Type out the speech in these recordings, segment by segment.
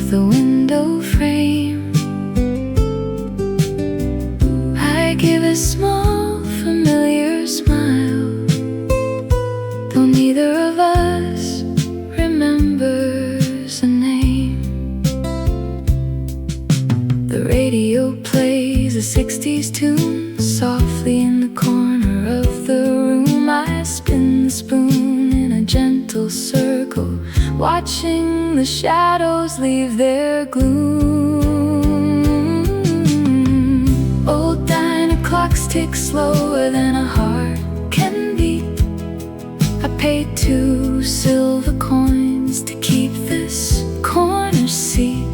the window frame. I give a small familiar smile, though neither of us remembers a name. The radio plays a 60s tune softly in the corner of the room. I spin the spoon in a gentle circle, watching the shadows leave their gloom. Old diner clocks tick slower than a heart can beat. I paid 2 silver coins to keep this corner seat.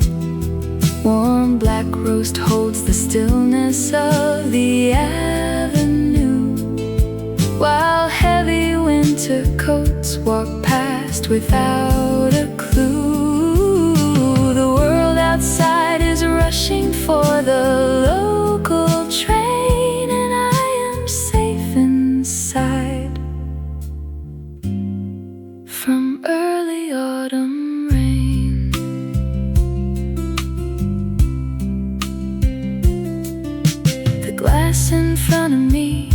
Warm black roast holds the stillness of the avenue, while heavy winter coats walk past without a clue. The world outside is rushing for the local train, and I am safe inside from early autumn rain. The glass in front of me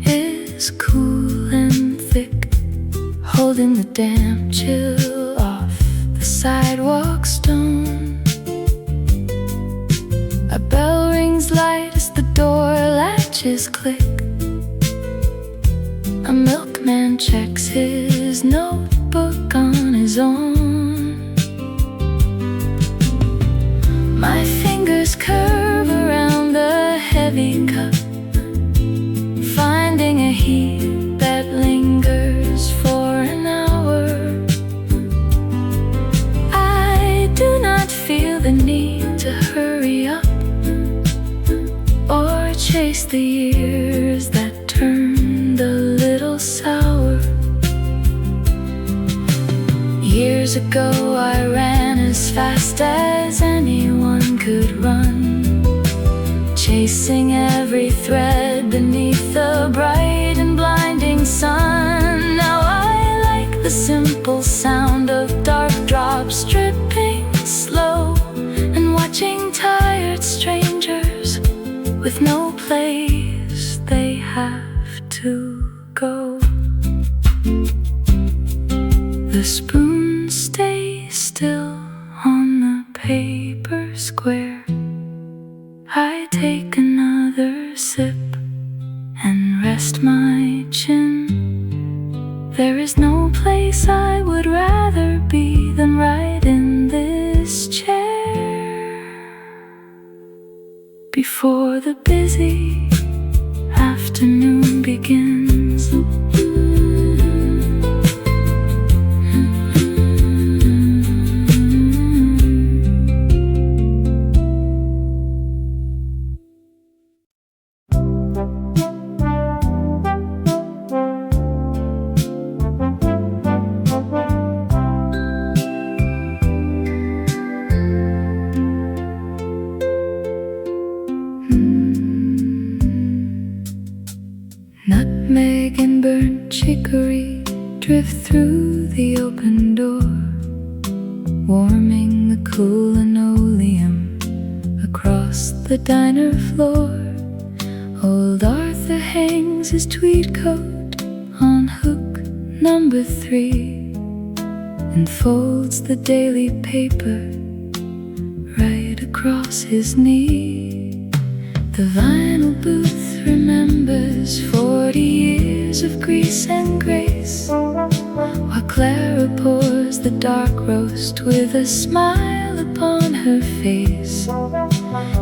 is cool and thick, holding the damp chill off the sidewalk stone. A bell rings light as the door latches click. A milkman checks his notebook on his own. My fingers curve around the heavy cup, finding a heat that lingers for an hour. I do not feel the need to hurry up or chase the years that turned a little sour. Years ago I ran as fast as anyone could run, chasing every thread beneath the bright and blinding sun. Now I like the simple sound of dark drops dripping slow, and watching tired strangers with no place they have to go. The spoon stays still on the paper square. I take another sip and rest my chin. There is no place I would rather be than right in this chair, before the busy afternoon begins. Nutmeg and burnt chicory drift through the open door, warming the cool linoleum across the diner floor. Old Arthur hangs his tweed coat on hook number 3 and folds the daily paper right across his knee. The vinyl booth remembers 40 years of grease and grace, while Clara pours the dark roast with a smile upon her face.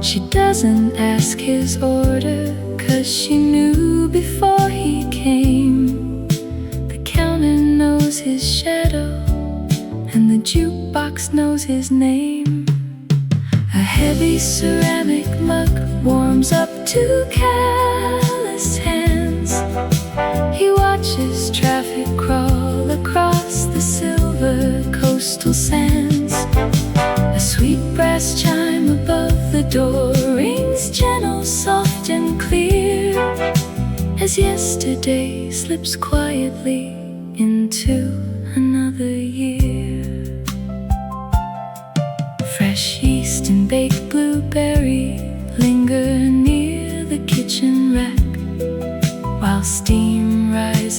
She doesn't ask his order, 'cause she knew before he came. The counter knows his shadow, and the jukebox knows his name. A heavy ceramic mug warms up to callous hands. He watches traffic crawl across the silver coastal sands. A sweet brass chime above the door rings gentle, soft and clear, as yesterday slips quietly into another year.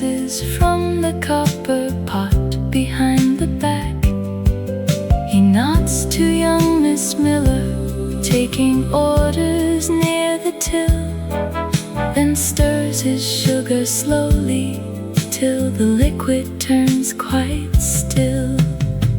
rises from the copper pot behind the back. He nods to young Miss Miller, taking orders near the till, then stirs his sugar slowly till the liquid turns quite still.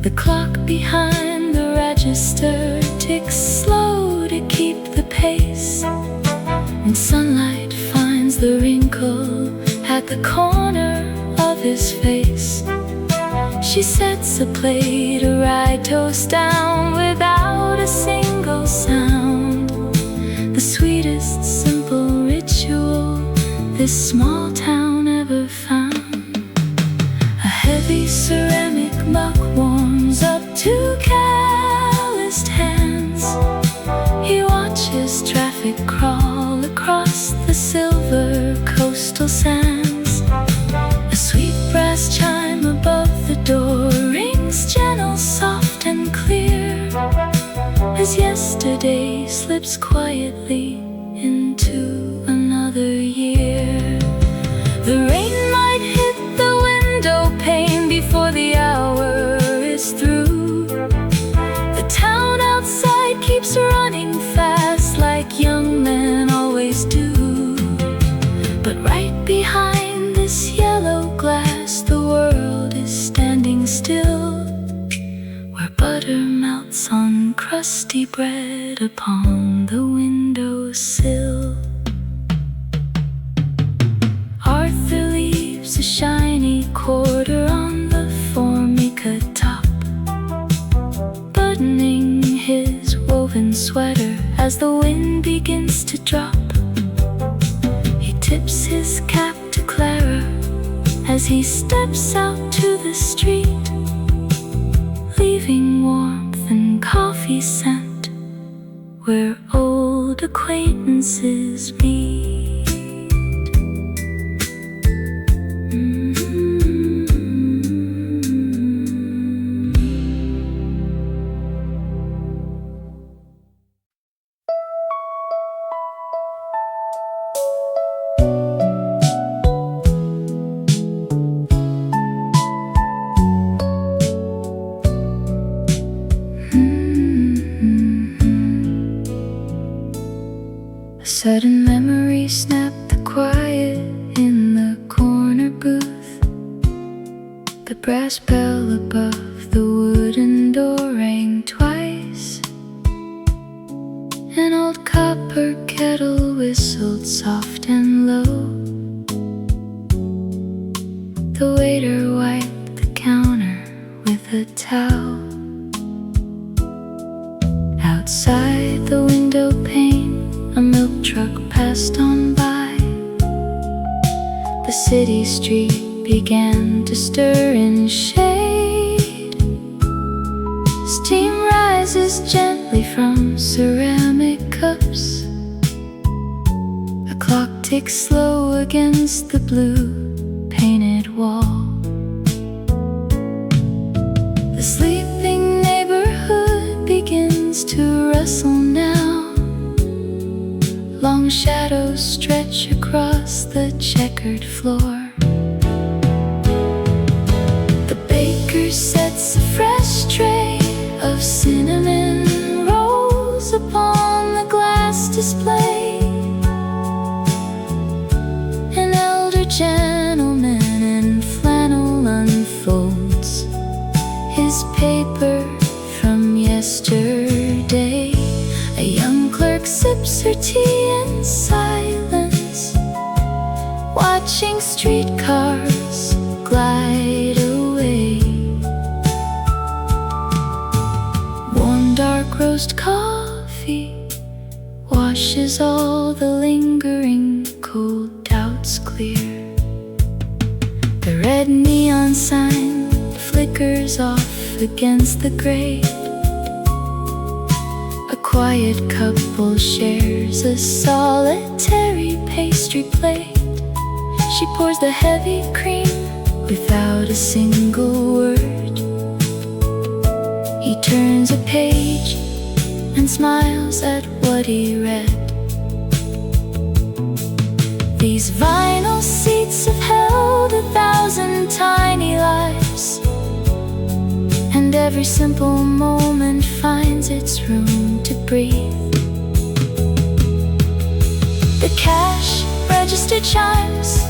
The clock behind the register ticks slow to keep the pace, and sunlight finds the wrinkle at the corner of his face. She sets a plate of rye toast down without a single sound, the sweetest simple ritual this small town ever found. A heavy ceramic mug warms up to calloused hands. He watches traffic crawl across the silver coastal sands. A sweet brass chime above the door rings gentle, soft and clear, as yesterday slips quietly into another year. The rain might hit the window pane before the hour is through. The town outside keeps running fast like young men always do. But right behind this yellow glass, the world is standing still, where butter melts on crusty bread upon the windowsill. Arthur leaves a shiny quarter on the formica top, buttoning his woven sweater as the wind begins to drop. He tips his cap to Clara as he steps out to the street, leaving warmth and coffee scent where old acquaintances meet. Sudden memory snapped the quiet in the corner booth. The brass bell above the wooden door rang twice. An old copper kettle whistled soft and low. The waiter wiped the counter with a towel. Outside the window pane, a milk truck passed on by. The city street began to stir in shade. Steam rises gently from ceramic cups. A clock ticks slow against the blue painted wall. The sleeping neighborhood begins to rustle now. Long shadows stretch across the checkered floor. The baker sets a fresh tray of cinnamon rolls upon the glass display. An elder gentleman in flannel unfolds his paper from yesterday. A young clerk sips her tea in silence, watching streetcars glide away. Warm dark roast coffee washes all the lingering cold doubts clear. The red neon sign flickers off against the grate. A quiet couple shares a solitary pastry plate. She pours the heavy cream without a single word. He turns a page and smiles at what he read. These vinyl seats have held 1,000 tiny lives, and every simple moment finds its room to breathe. The cash register chimes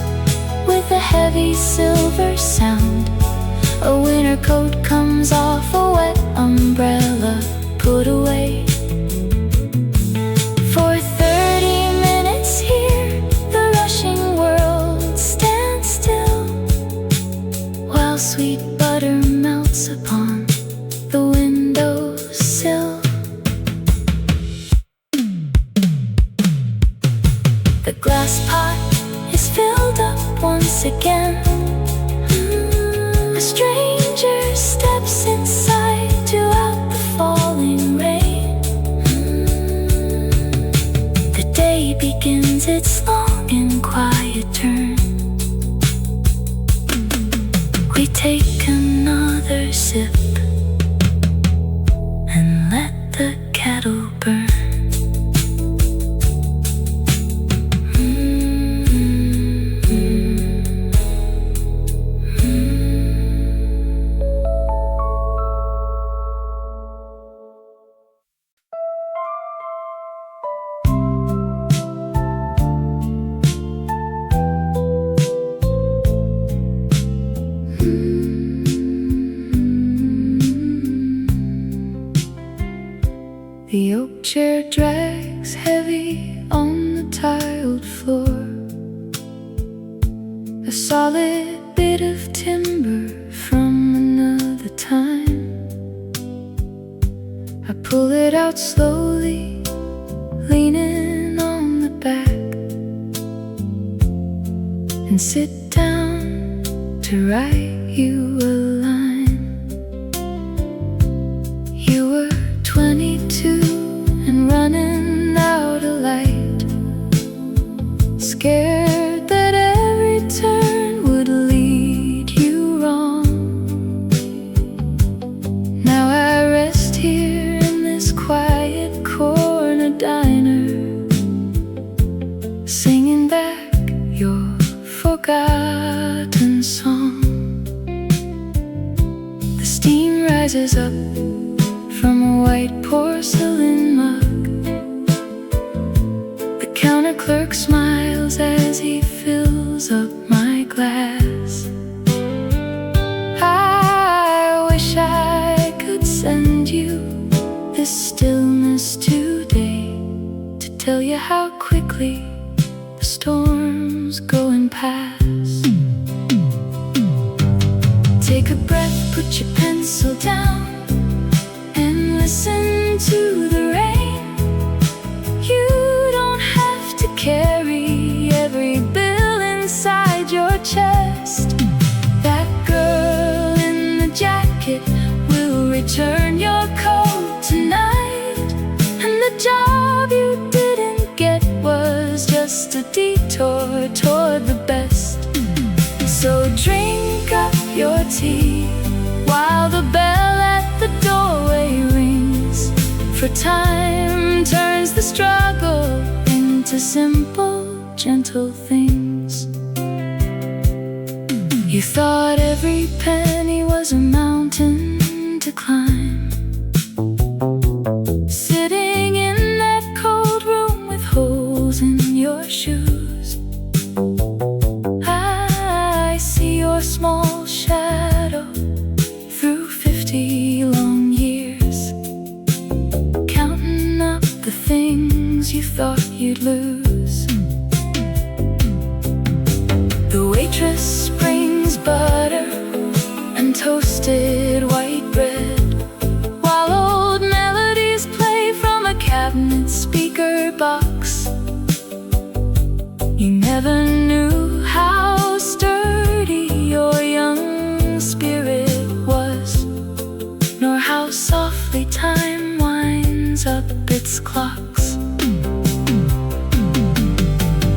with a heavy silver sound. A winter coat comes off a wet umbrella put away. For 30 minutes here, the rushing world stands still, while sweet butter melts upon the windowsill. The glass pot is filled up once again. A stranger steps inside to out the falling rain. The day begins its long and quiet turn. We take another sip and let the kettle burn. The oak chair drags heavy on the tiled floor, a solid bit of timber from another time. I pull it out slowly, leaning on the back, and sit down to write you a line. You were 22 and running out of light, scared that every turn would lead you wrong. Now I rest here in this quiet corner diner, singing back your forgotten song. The steam rises up from a white porcelain mug. The counter clerk smiles as he fills up my glass. I wish I could send you this stillness today, to tell you how quickly the storm's going past. Take a breath, put your pencil down, and listen to the rain. You don't have to carry every bill inside your chest. That girl in the jacket will return your coat tonight, and the job you didn't get was just a detour toward the best. So drink up your tea while the bell at the doorway rings, for time turns the struggle into simple, gentle things. You thought every penny was a mountain to climb, sitting in that cold room with holes in your shoes. I see your small shadow through 50 long years, counting up the things you thought you'd lose. The waitress brings butter and toasted white bread, while old melodies play from a cabinet speaker box. You never knew how sturdy your young spirit was, nor how softly time winds up its clocks.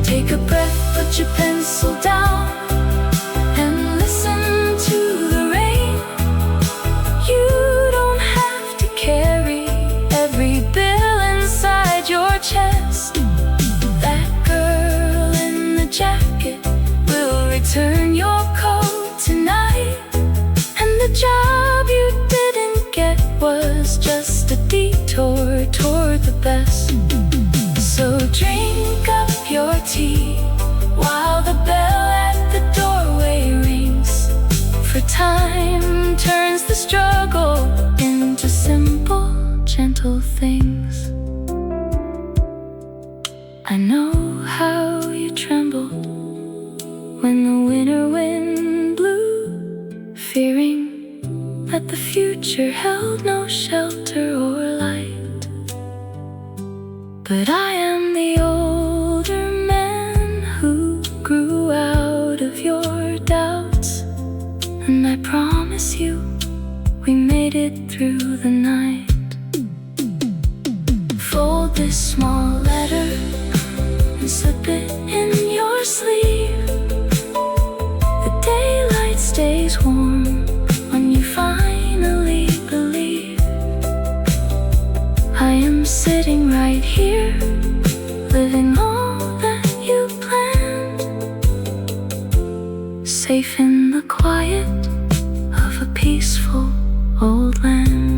Take a breath, put your pencil down, and listen to the rain. You don't have to carry every bill inside your chest. That girl in the jacket will return your call was just a detour toward the best. So drink up your tea while the bell at the doorway rings. For time turns the struggle into simple, gentle things. I know how you trembled when the winter wind blew, fearing that the future held no shelter or light. But I am the older man who grew out of your doubts, and I promise you we made it through the night. Fold this small letter and slip it in your sleeve. The daylight stays warm when you finally believe. I am sitting right here, living all that you planned, safe in the quiet of a peaceful old land.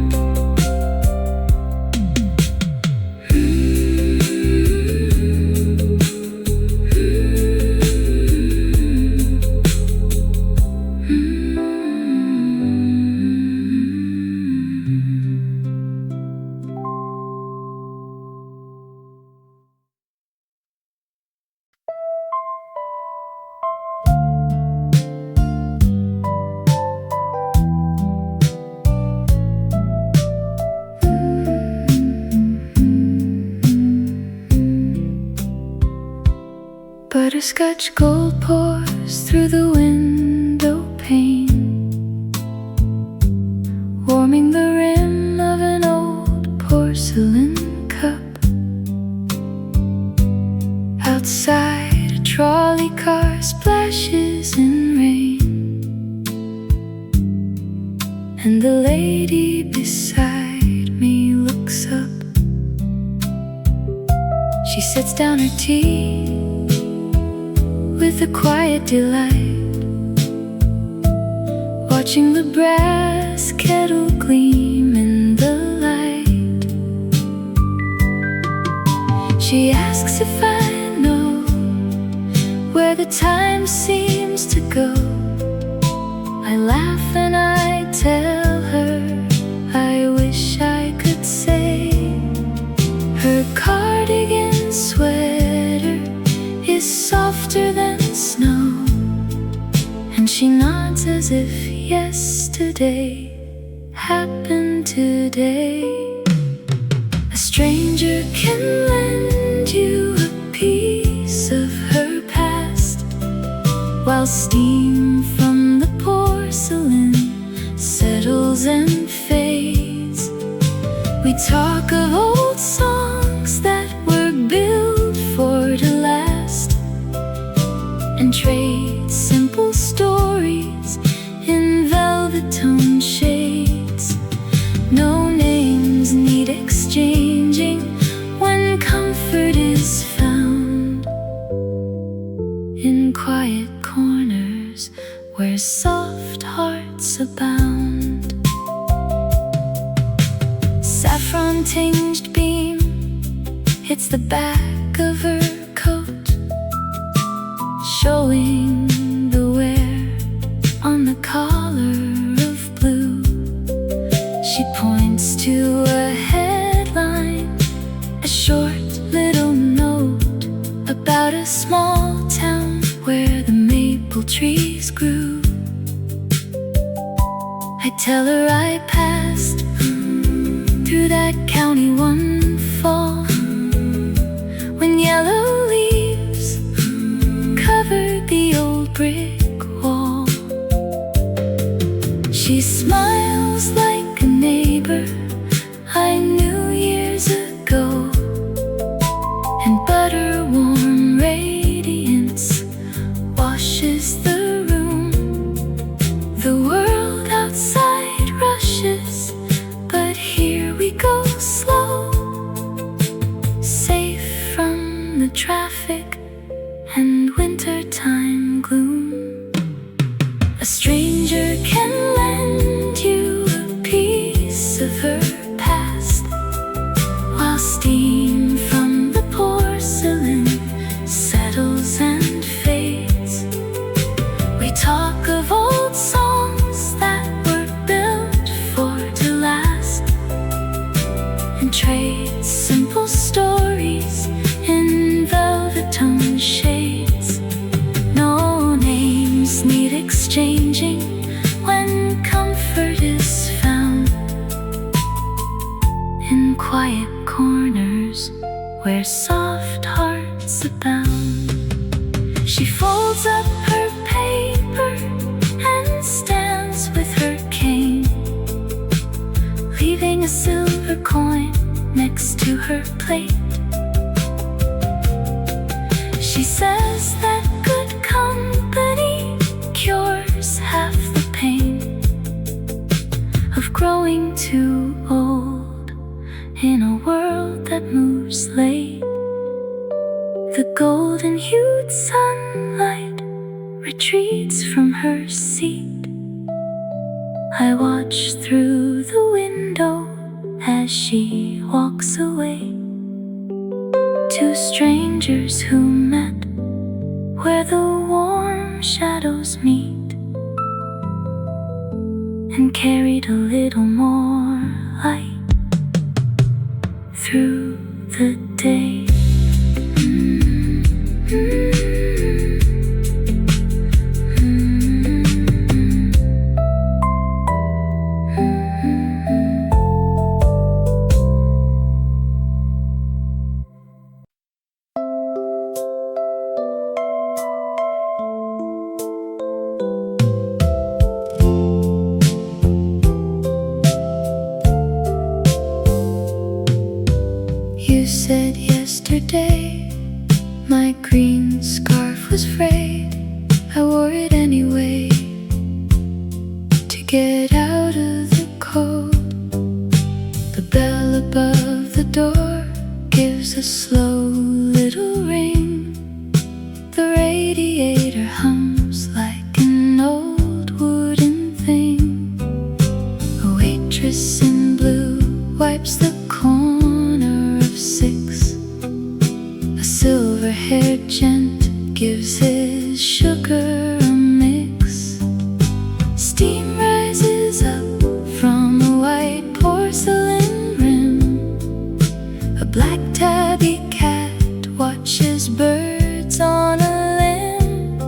Butterscotch gold pours through the window pane, warming the rim of an old porcelain cup. Outside, a trolley car splashes in rain, and the lady beside me looks up. She sets down her tea with a quiet delight, watching the brass kettle gleam in the light. She asks if I know where the time seems to go. I laugh and I tell her I wish I could say her cardigan sweater is softer than snow, and she nods as if yesterday happened today. A stranger can lend you a piece of her past, while steam from the porcelain settles and fades. We talk of old songs that were built for to last, and trade simple stories in velvet tone shades. No names need exchanging when comfort is found in quiet corners where soft hearts abound. Saffron-tinged beam hits the back of her coat, showing the wear on the collar of blue. She points to a headline, a short little note about a small town where the maple trees grew. I tell her I passed through that county one fall, when yellow leaves covered the old brick wall. She smiles like a neighbor I knew years ago, and butter-warm radiance washes the room. The world outside rushes, but here we go slow, trades, simple stories in velvet tone shades. No names need exchanging when comfort is found in quiet corners where soft hearts abound. She folds up her paper and stands with her cane, leaving a silver coin next to her plate. She says that good company cures half the pain of growing too old in a world that moves late. The golden-hued sunlight retreats from her seat. I watch through the window as she walks away. Two strangers who met where the warm shadows meet, and carried a little more light through the day. You said yesterday my green scarf was frayed. I wore it anyway to get out of the cold. The bell above the door gives a slow little ring. The radiator hums like an old wooden thing. A waitress in blue wipes the corner of 6. A silver-haired gent gives his sugar a mix. Steam rises up from a white porcelain rim. A black tabby cat watches birds on a limb.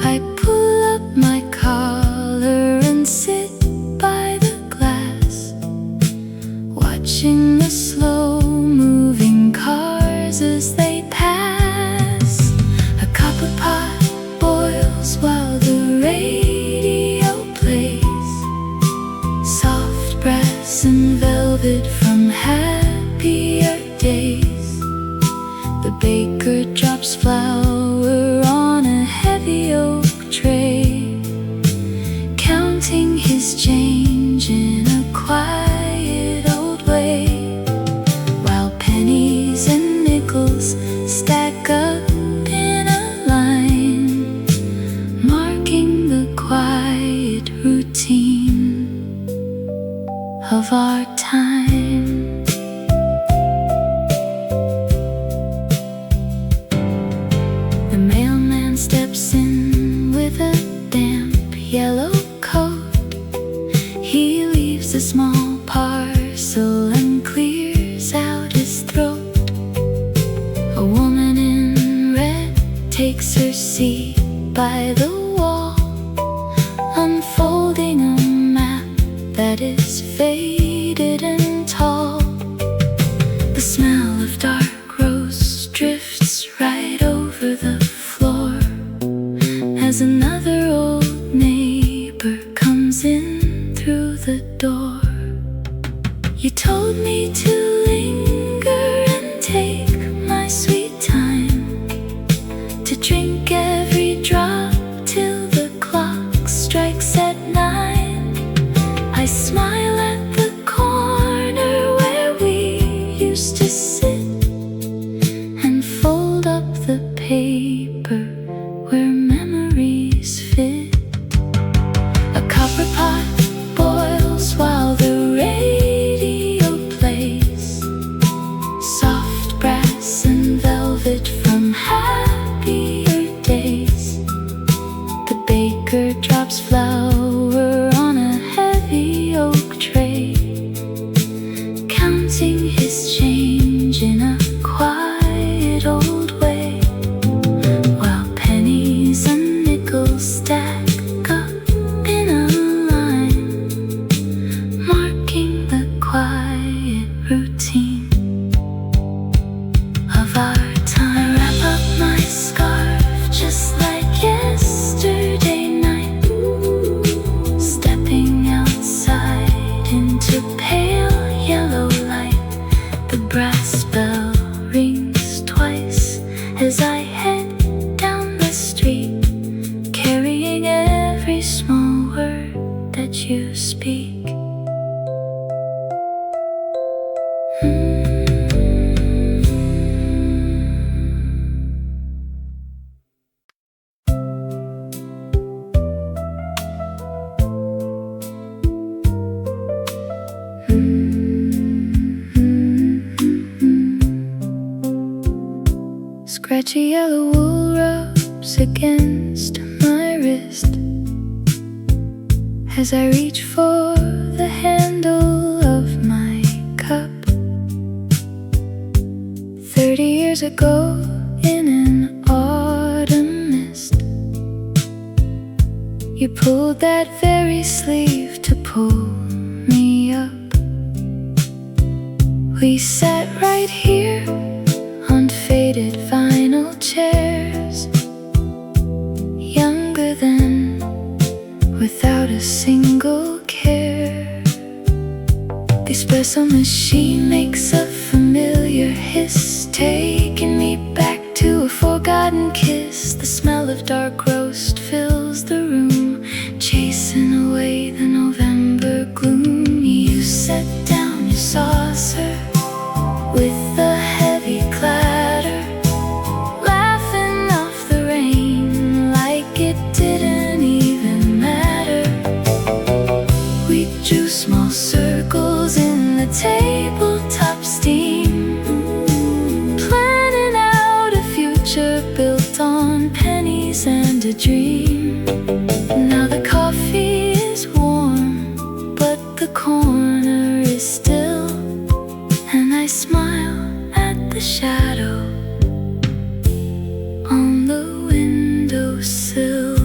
I pull up my collar and sit by the glass, watching the slow-moving cars as they pass. A copper pot boils while the radio plays soft brass and velvet from happier days. The baker drops flour on a heavy oak tray, counting his change in a quiet old way, while pennies and nickels stack up in a line, marking the quiet routine of our time. The mailman steps in with a damp yellow coat. He leaves a small parcel and clears out his throat. A woman in red takes her seat by the wall, unfolding a map that is faded and tall. The smell of dark rose drifts right over the floor as another old neighbor comes in through the door. You told me to linger and take my sweet time, to drink every drop till the clock strikes at 9. I smile at the corner where we used to sit, and fold up the paper where memories fit. A copper pot boils while the radio plays soft brass and velvet from happier days. the pale yellow light. The brass bell rings twice as I head down the street, carrying every small word that you speak. Scratchy yellow wool rubs against my wrist as I reach for the handle of my cup. 30 years ago in an autumn mist, you pulled that very sleeve to pull me up. We sat right here on faded vinyl chairs, younger then, without a single care. The espresso machine makes a familiar hiss, taking me back to a forgotten kiss. The smell of dark roast fills the room, chasing away the November gloom. You set down your saucer with a heavy clatter, laughing off the rain like it didn't even matter. We drew small circles in the tabletop steam, planning out a future built on pennies and a dream. Now the coffee is warm, but the corner is still, and I smile at the shadow on the windowsill.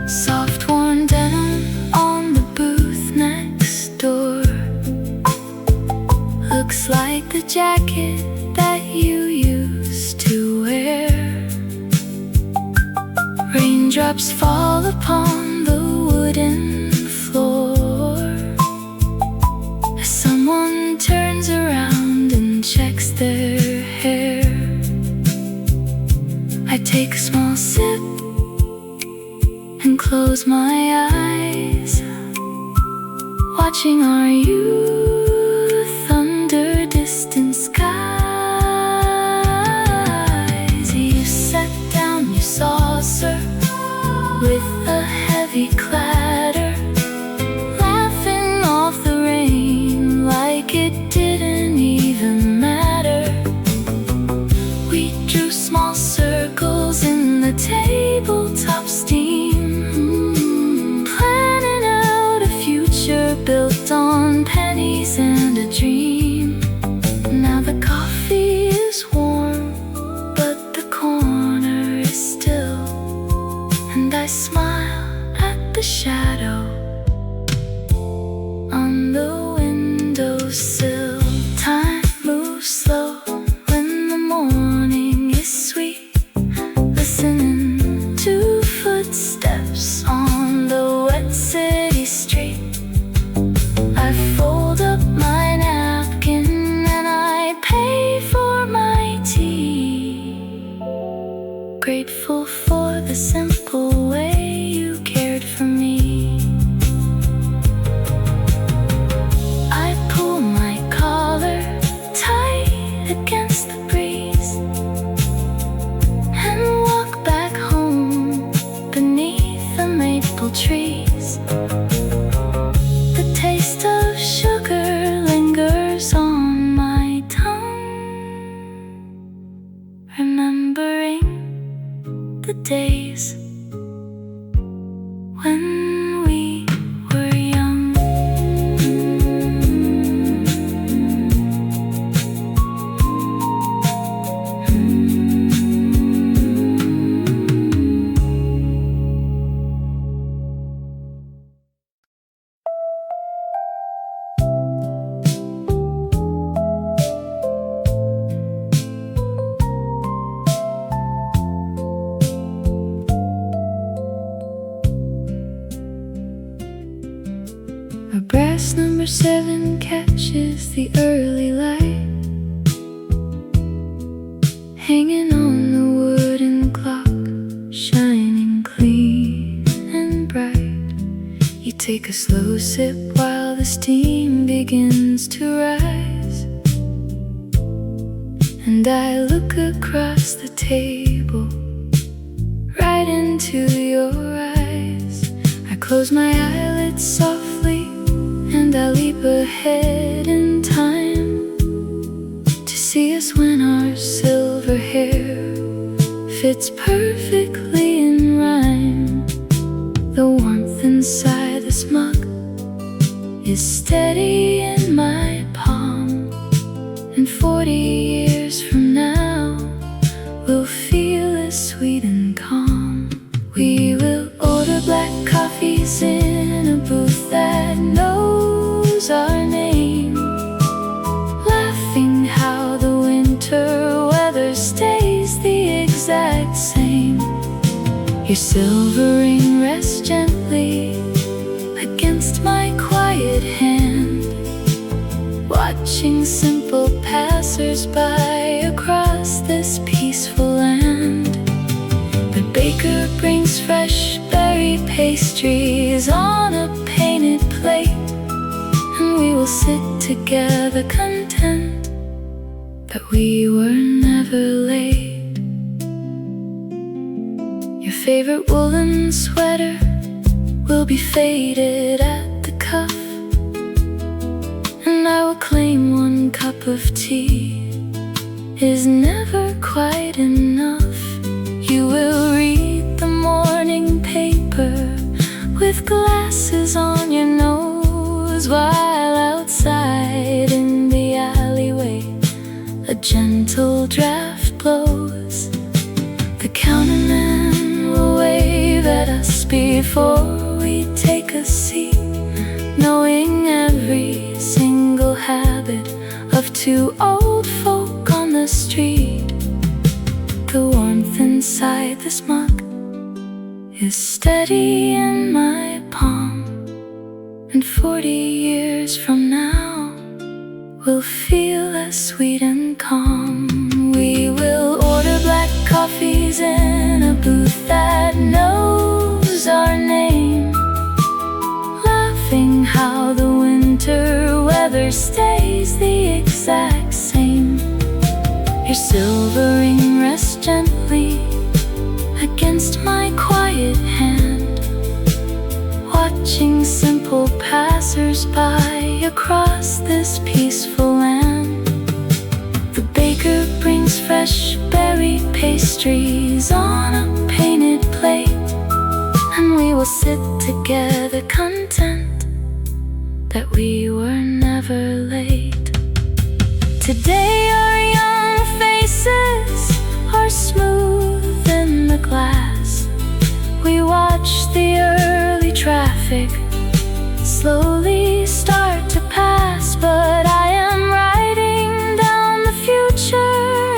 Soft worn denim on the booth next door looks like the jacket that you used to wear. Raindrops fall upon the wooden floor as someone turns around and checks their hair. I take a small sip and close my eyes, watching our youth under distant skies. You set down your saucer with a heavy clatter, laughing off the rain like it didn't even matter. We drew small circles in the tabletop steam, planning out a future built on pennies and a dream. Now the coffee is warm, but the corner is still, and I smile at the shadow on the windowsill. Time moves slow when the morning is sweet, listening to footsteps on the wet city street. I fold up my napkin and I pay for my tea, grateful for the simple way you cared for me. I pull my collar tight against the breeze and walk back home beneath the maple trees. The taste of sugar lingers on my tongue, remembering the days when where brass number 7 catches the early light, hanging on the wooden clock, shining clean and bright. You take a slow sip while the steam begins to rise, and I look across the table, right into your eyes. I close my eyelids softly, and I leap ahead in time to see us when our silver hair fits perfectly in rhyme. The warmth inside this mug is steady in my palm, and 40 years from now we'll feel as sweet and calm. We will order black coffees in a booth that knows our name, laughing how the winter weather stays the exact same. Your silver ring rests gently against my quiet hand, watching simple passers-by across this peaceful land. The baker brings fresh berry pastries on a painted plate, and we will sit together content that we were never late. Your favorite woolen sweater will be faded at the cuff, and I will claim 1 cup of tea is never quite enough. You will read the morning paper with glasses on your nose, while outside in the alleyway a gentle draft blows. The counterman will wave at us before we take a seat, knowing every single habit of 2 old folk on the street. The warmth inside this mug is steady in my palm, and 40 years from now we'll feel as sweet and calm. We will order black coffees in a booth that knows our name, laughing how the winter weather stays the exact same. Your silver ring rests gently against my quiet hand, watching simple passers-by across this peaceful land. The baker brings fresh berry pastries on a painted plate, and we will sit together content that we were never late. Today our young faces are smooth in the glass. We watch the early traffic slowly start to pass, but I am writing down the future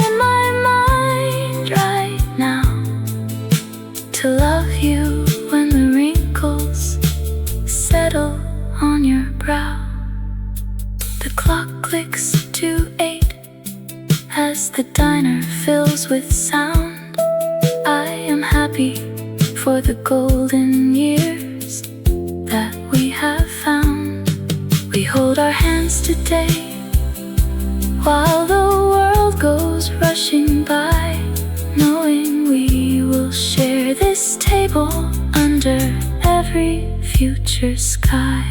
in my mind right now, to love you when the wrinkles settle on your brow. The clock clicks to 8 as the diner fills with sound. I am happy for the golden years that we have found. We hold our hands today while the world goes rushing by, knowing we will share this table under every future sky.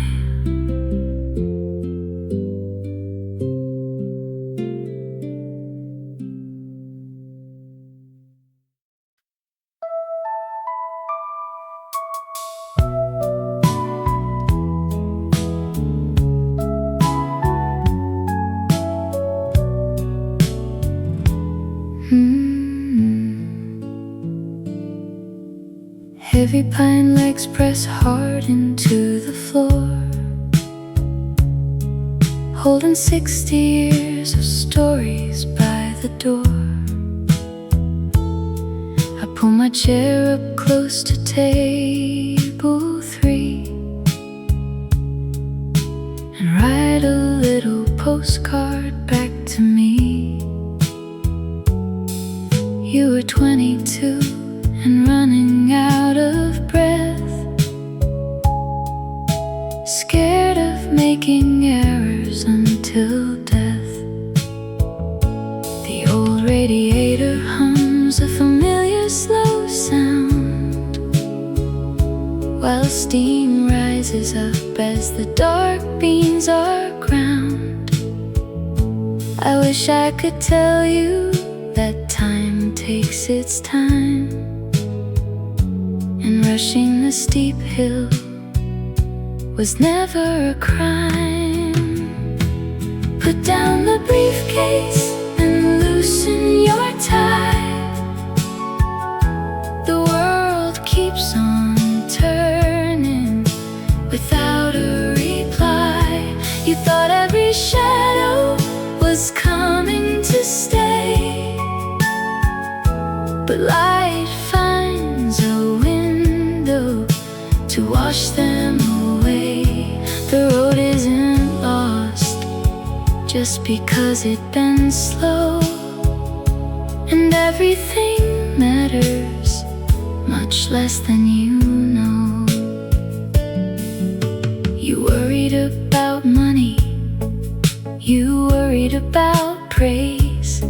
Heavy pine legs press hard into the floor, holding 60 years of stories by the door. I pull my chair up close to table 3, postcard back to me. You were 22 and running out of breath, scared of making errors until death. The old radiator hums a familiar slow sound, while steam rises up as the dark beans are ground. I wish I could tell you that time takes its time, and rushing the steep hill was never a crime. Put down the briefcase and loosen your tie. The world keeps on turning without a reply. You thought every shadow was coming to stay, but light finds a window to wash them away. The road isn't lost just because it bends slow, and everything matters much less than you know. You worried about money, you worried about praise,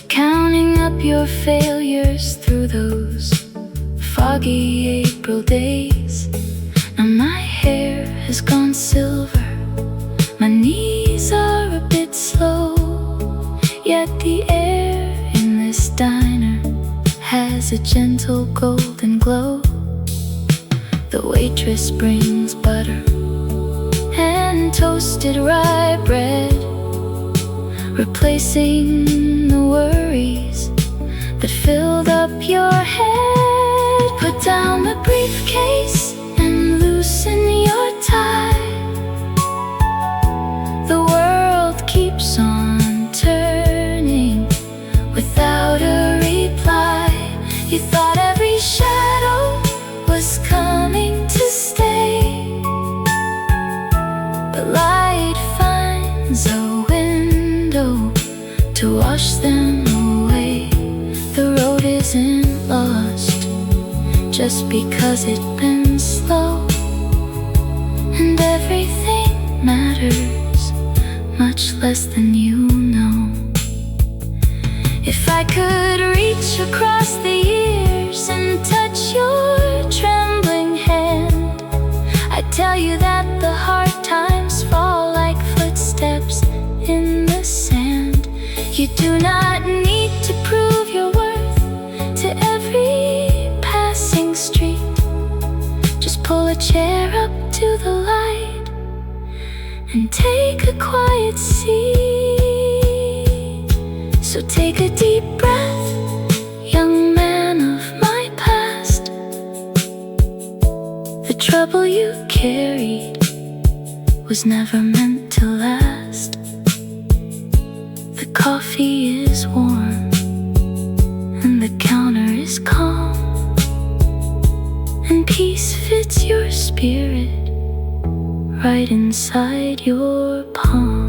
counting up your failures through those foggy April days. Now my hair has gone silver, my knees are a bit slow, yet the air in this diner has a gentle golden glow. The waitress brings butter and toasted rye bread, replacing the worries that filled up your head. Put down the briefcase and loosen your tie. The world keeps on turning without a reply. You thought every shadow was coming to stay, but light finds a window to wash them away. The road isn't lost just because it bends slow, and everything matters much less than you know. If I could reach across the years and touch your trembling hand, I'd tell you that the hard times fall like footsteps in the sand. You do not need to prove your worth to every passing street. Just pull a chair up to the light and take a quiet seat. So take a deep breath, young man of my past. The trouble you carried was never meant to last. The coffee is warm and the counter is calm, and peace fits your spirit right inside your palm.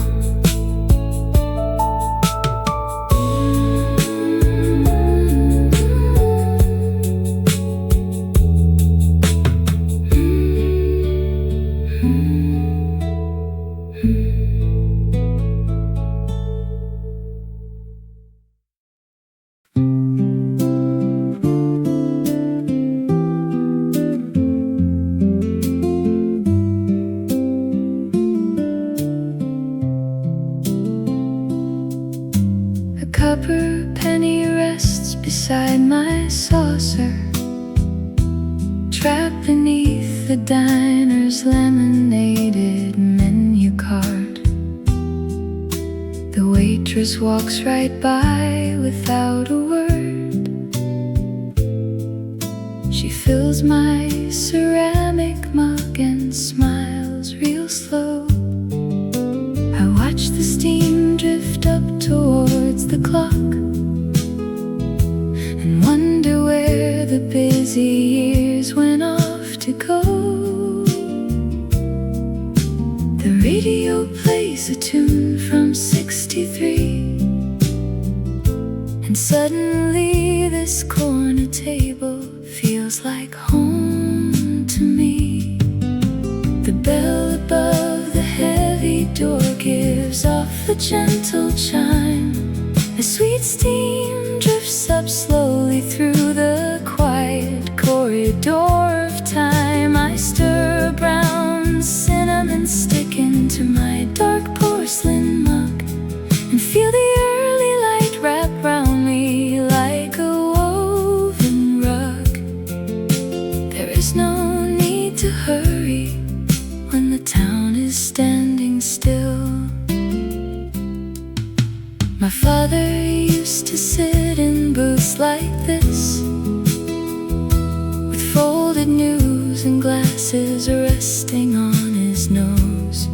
Copper penny rests beside my saucer, trapped beneath the diner's laminated menu card. The waitress walks right by without a word. She fills my ceramic mug and smiles real slow. I watch the steam drift up towards the clock and wonder where the busy years went off to go. The radio plays a tune from And suddenly this corner table feels like home to me. The bell above the heavy door gives off a gentle chime. A sweet steam drifts up slowly through the quiet corridor of time. I stir a brown cinnamon stick into my dark porcelain mug and feel the early light wrap round me like a woven rug. There is no need to hurry when the town is standing still. My father used to sit in booths like this, with folded news and glasses resting on his nose.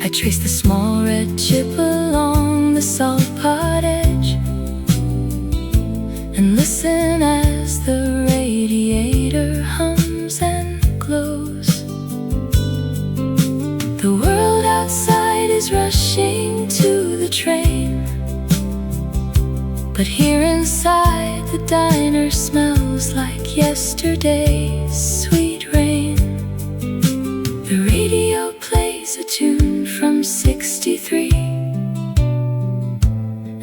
I trace the small red chip along the salt pot edge and listen as the radiator hums and glows. The world outside is rushing to the train, but here inside the diner smells like yesterday's sweet rain. The radio plays a tune from '63,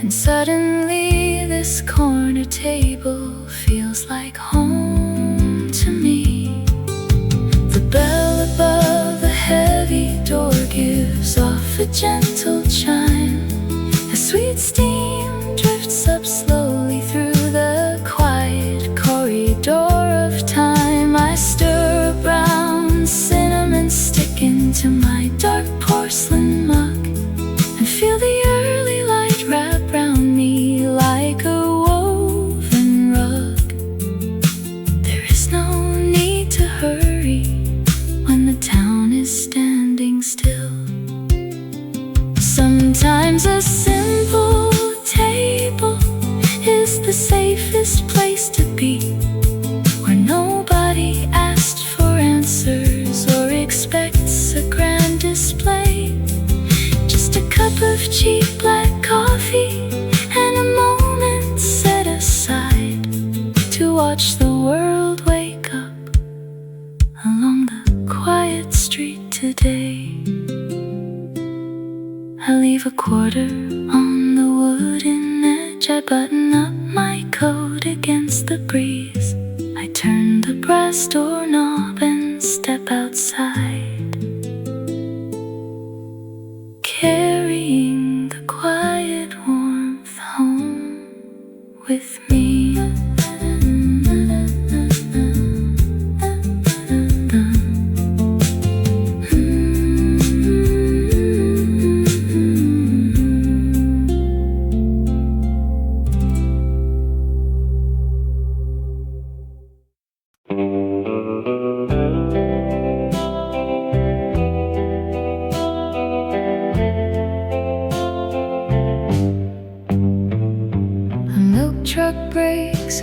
and suddenly this corner table feels like home to me. The bell above the heavy door gives off a gentle chime. A sweet steam drifts up slowly through the quiet corridor of time. I stir a brown cinnamon stick into my dark porcelain mug and feel the early light wrap round me like a woven rug. There is no need to hurry when the town is standing still. Sometimes a simple table is the safest place to be, where nobody asks for answers or expects a grand display. Just a cup of cheap black coffee and a moment set aside to watch the world wake up along the quiet street today. I leave a quarter on the wooden edge. I button up my coat against the breeze. I turn the brass doorknob and step outside, carrying the quiet warmth home with me.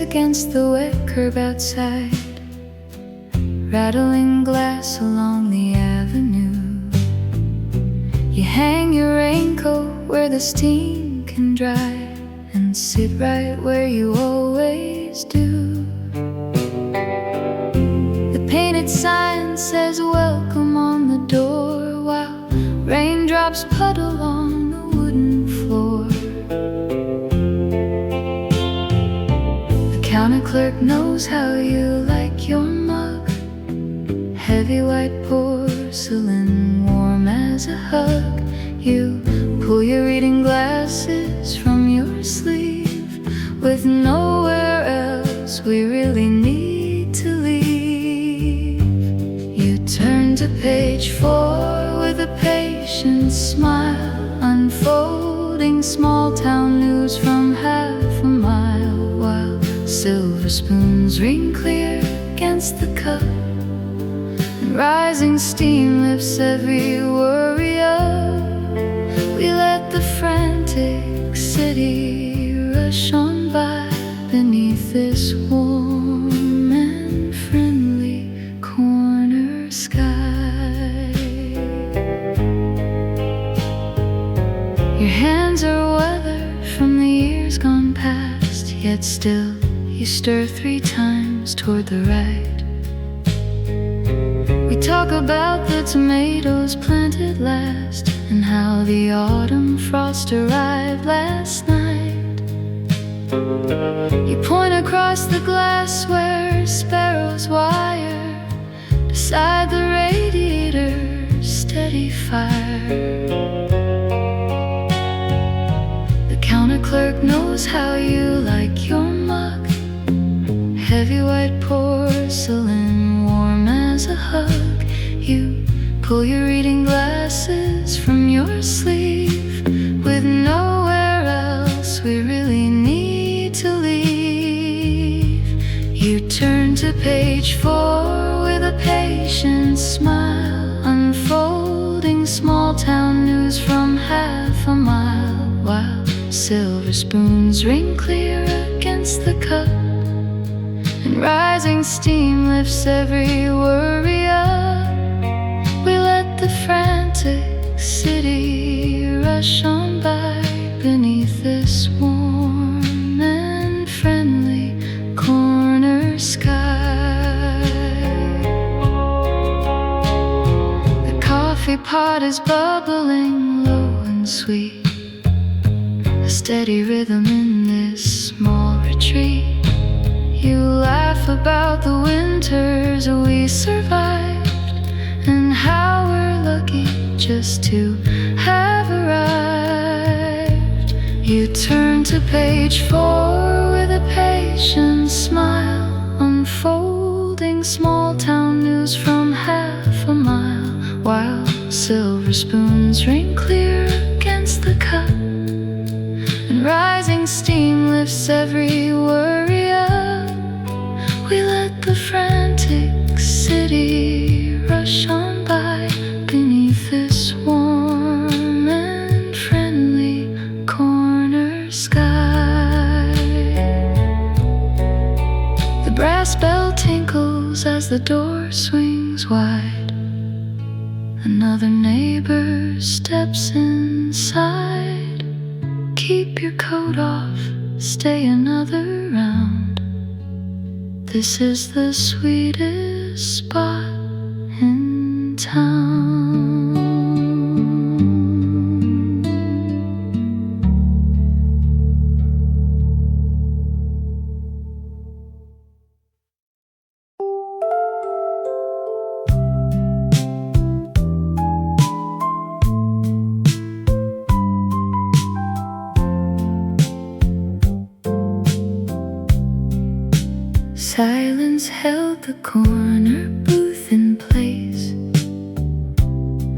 Against the wet curb outside, rattling glass along the avenue. You hang your raincoat where the steam can dry and sit right where you always do. The painted sign says welcome on the door, while raindrops puddle on the wooden floor. Counter clerk knows how you like your mug, heavy white porcelain, warm as a hug. You pull your reading glasses from your sleeve, with nowhere else we really need to leave. You turn to page 4 with a patient smile, unfolding small town news from half a mile, while silver spoons ring clear against the cup, and rising steam lifts every worry up. We let the frantic city rush on by beneath this warm and friendly corner sky. Your hands are weathered from the still, you stir 3 times toward the right. We talk about the tomatoes planted last, and how the autumn frost arrived last night. You point across the glass where sparrows wire beside the radiator's steady fire. The counter clerk knows how you like your mug, heavy white porcelain, warm as a hug. You pull your reading glasses from your sleeve, with nowhere else we really need to leave. You turn to page 4 with a patient smile, unfolding small town news from half a mile, while silver spoons ring clear against the cup, and rising steam lifts every worry up. We let the frantic city rush on by beneath this warm and friendly corner sky. The coffee pot is bubbling low and sweet, a steady rhythm in this small retreat. You laugh about the winters we survived, and how we're lucky just to have arrived. You turn to page 4 with a patient smile, unfolding small town news from half a mile, while silver spoons ring clear against the cup, and rising steam lifts every worry up. We let the frantic city rush on by beneath this warm and friendly corner sky. The brass bell tinkles as the door swings wide. Another neighbor steps inside. Keep your coat off, stay another round. This is the sweetest spot in town. Silence held the corner booth in place,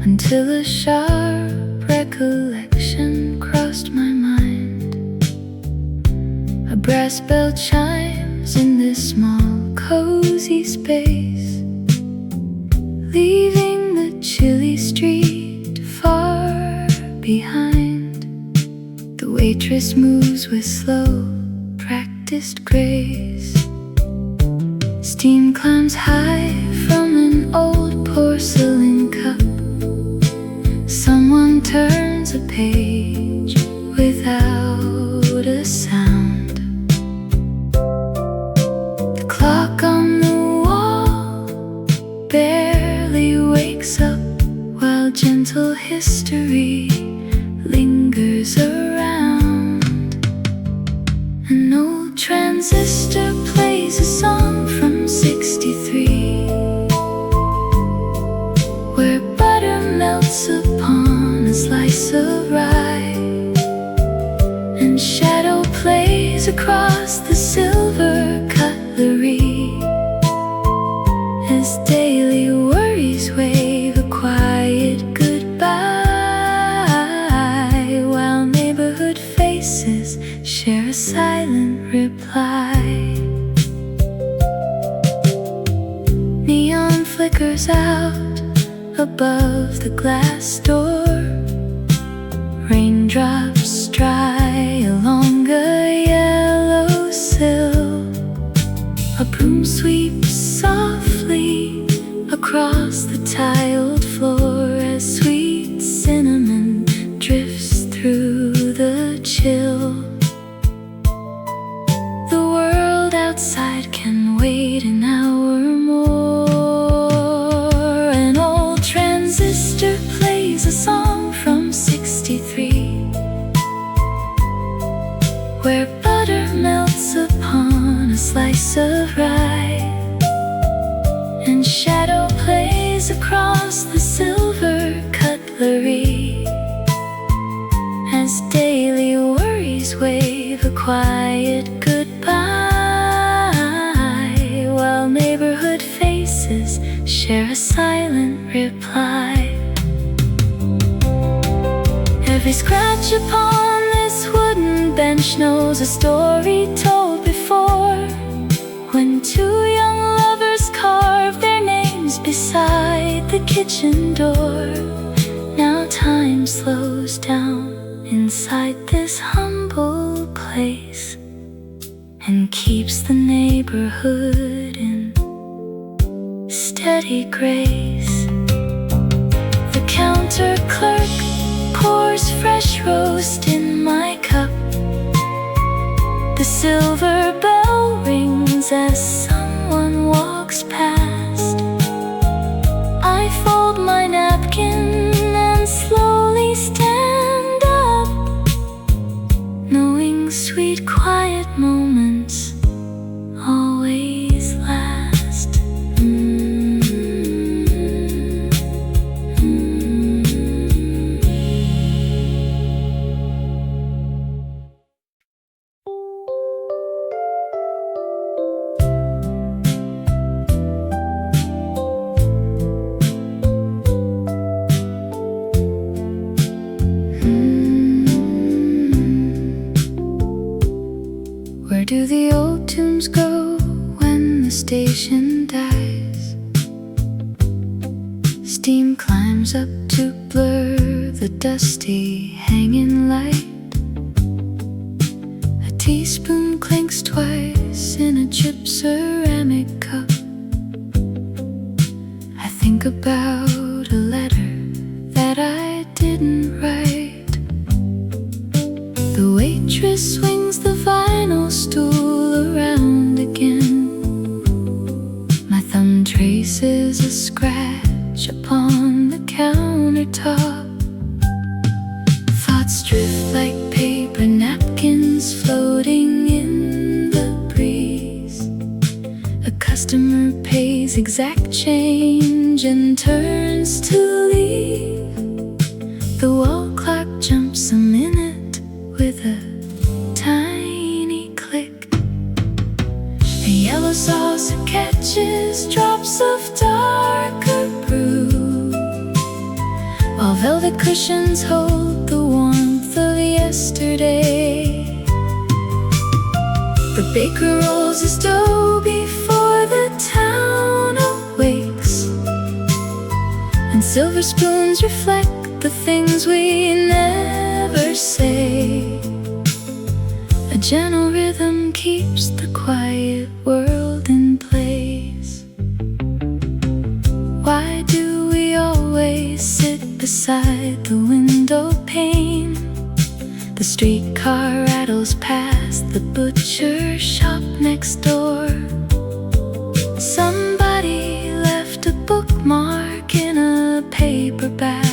until a sharp recollection crossed my mind. A brass bell chimes in this small cozy space, leaving the chilly street far behind. The waitress moves with slow, practiced grace. Steam climbs high from an old porcelain cup. Someone turns a page without a sound. The clock on the wall barely wakes up, while gentle history lingers around. An old transistor plays a song from '63, where butter melts upon a slice of rye, and shadow plays across the silver cutlery, as daily worries wave a quiet goodbye, while neighborhood faces share a silent reply. Neon flickers out above the glass door. Raindrops dry along a yellow sill. A broom sweeps softly across the tiled floor as sweet cinnamon drifts through the chill. The gaze across the silver cutlery as daily worries wave a quiet goodbye, while neighborhood faces share a silent reply. Every scratch upon this wooden bench knows a story told before, when two young lovers carved their names beside the kitchen door. Now time slows down inside this humble place and keeps the neighborhood in steady grace. The counter clerk pours fresh roast in my cup. The silver bell rings as someone walks past. I fold my napkin and slowly stand up, knowing sweet quiet moments always last. Where do the old tunes go when the station dies? Steam climbs up to blur the dusty hanging light. A teaspoon clinks twice in a chipped ceramic cup. I think about a letter that I didn't write. The waitress swings the vinyl stool around again. My thumb traces a scratch upon the countertop. Thoughts drift like paper napkins floating in the breeze. A customer pays exact change and turns to leave. The wall clock jumps a minute with a tiny click. A yellow saucer catches drops of darker brew, while velvet cushions hold the warmth of yesterday. The baker rolls his dough before the town awakes, and silver spoons reflect the things we never say. A gentle rhythm keeps the quiet world in place. Why do we always sit beside the window pane? The streetcar rattles past the butcher shop next door. Somebody left a bookmark in a paper bag.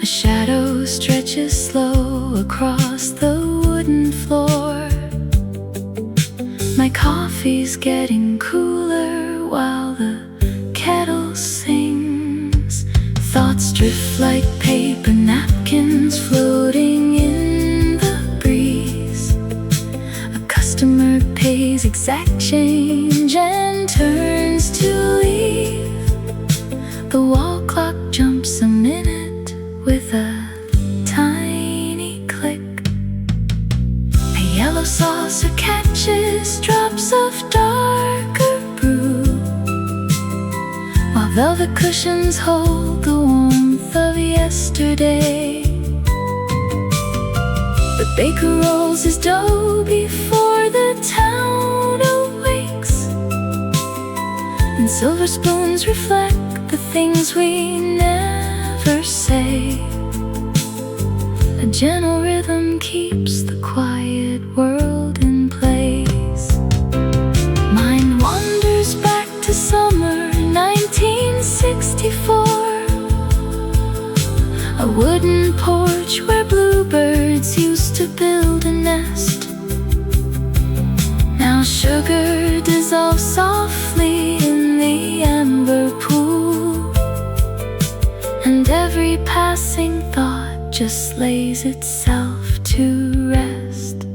A shadow stretches slow across the wooden floor. My coffee's getting cooler while the kettle sings. Thoughts drift like paper napkins floating in the breeze. A customer pays exact change and turns to leave. The wall clock jumps a minute with a tiny click. A yellow saucer catches drops of darker brew, while velvet cushions hold the warmth of yesterday. The baker rolls his dough before the town awakes, and silver spoons reflect the things we never say. A gentle rhythm keeps the quiet world in place. Mind wanders back to summer 1964, a wooden porch where bluebirds used to build a nest. Now sugar dissolves softly in the amber just lays itself to rest.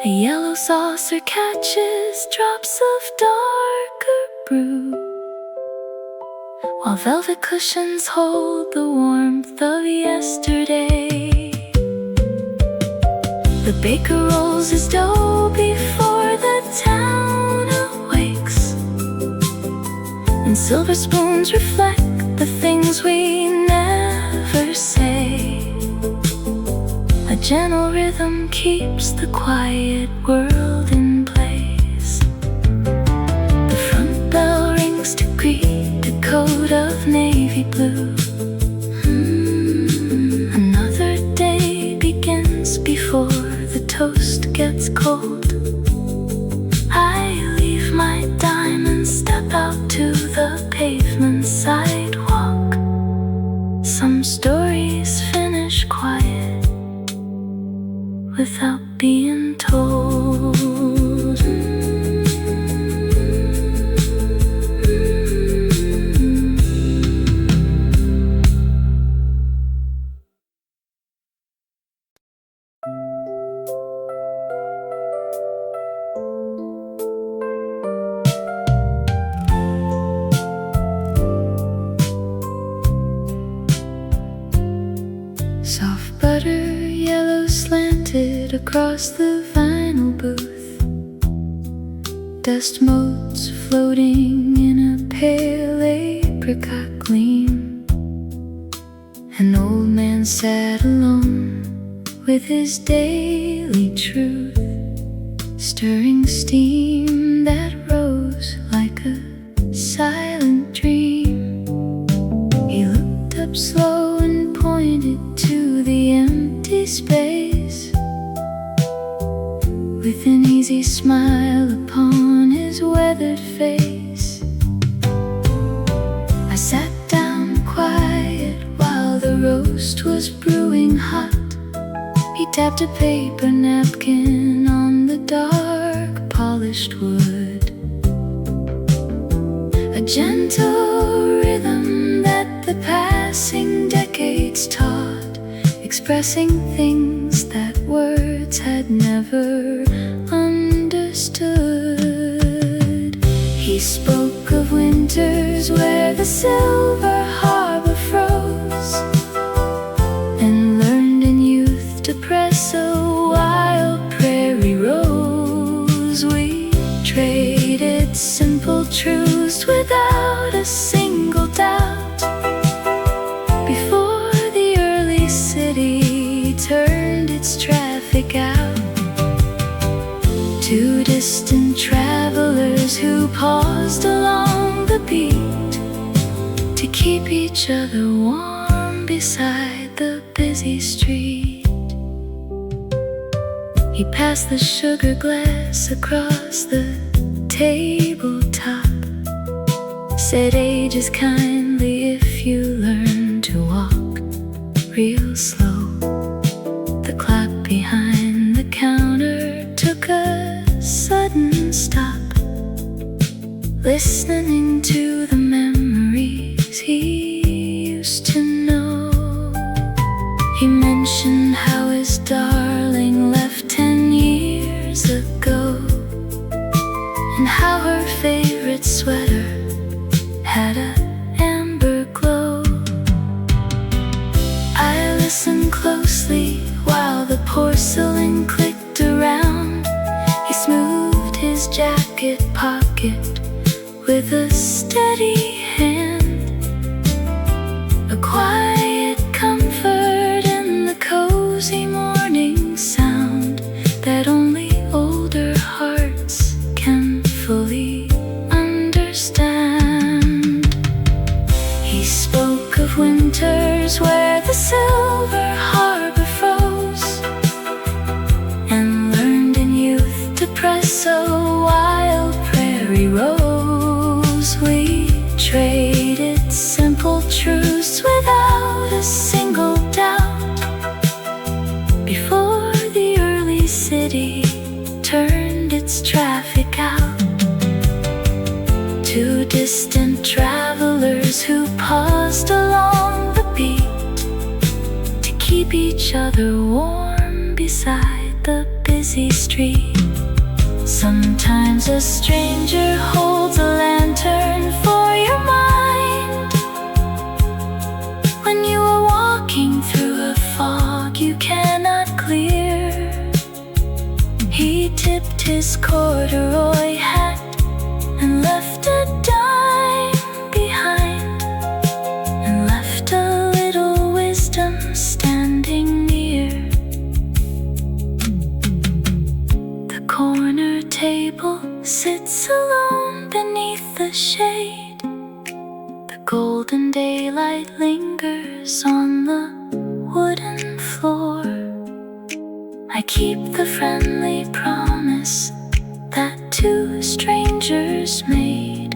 A yellow saucer catches drops of darker brew, while velvet cushions hold the warmth of yesterday. The baker rolls his dough before the town awakes, and silver spoons reflect the things we never say. A gentle rhythm keeps the quiet world in place. The front bell rings to greet a coat of navy blue. Another day begins before the toast gets cold. I leave my dime and step out to the pavement sidewalk. Some stories finish quiet without being told. Soft butter, yellow slanted across the vinyl booth. Dust motes floating in a pale apricot gleam. An old man sat alone with his daily truth, stirring steam that rose like a silent dream. He looked up slow and pointed to the empty space, with an easy smile upon his weathered face. I sat down quiet while the roast was brewing hot. He tapped a paper napkin on the dark polished wood, a gentle rhythm that the passing decades taught, expressing things that words had never understood. He spoke of winters where the silver harbor froze, and learned in youth to press a wild prairie rose. We traded simple truths without a single doubt, before the early city turned its traffic out. Two distant travelers who paused along the beat to keep each other warm beside the busy street. He passed the sugar glass across the tabletop, said age is kindly if you learn to walk real slow. The clock behind the counter took a sudden stop, listening to the memories he used to know. He mentioned how his darling left 10 years ago, and how her favorite sweater had a amber glow. I listened closely while the porcelain clicked around. He smoothed his jacket pocket with a steady hand, a quiet comfort in the cozy morning sound that only older hearts can fully understand. He spoke of winters where the silver harbor froze, and learned in youth to press a wild prairie rose. We traded simple truths without a single doubt, before the early city turned its traffic out. Two distant travelers who paused along the beat keep each other warm beside the busy street. Sometimes a stranger holds a lantern for your mind. When you are walking through a fog you cannot clear, he tipped his corduroy hat and left a dime behind, and left a little wisdom standing near. The corner table sits alone beneath the shade. The golden daylight lingers on the wooden floor. I keep the friendly promise that two strangers made,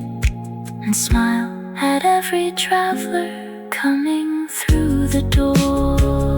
and smile at every traveler coming through the door.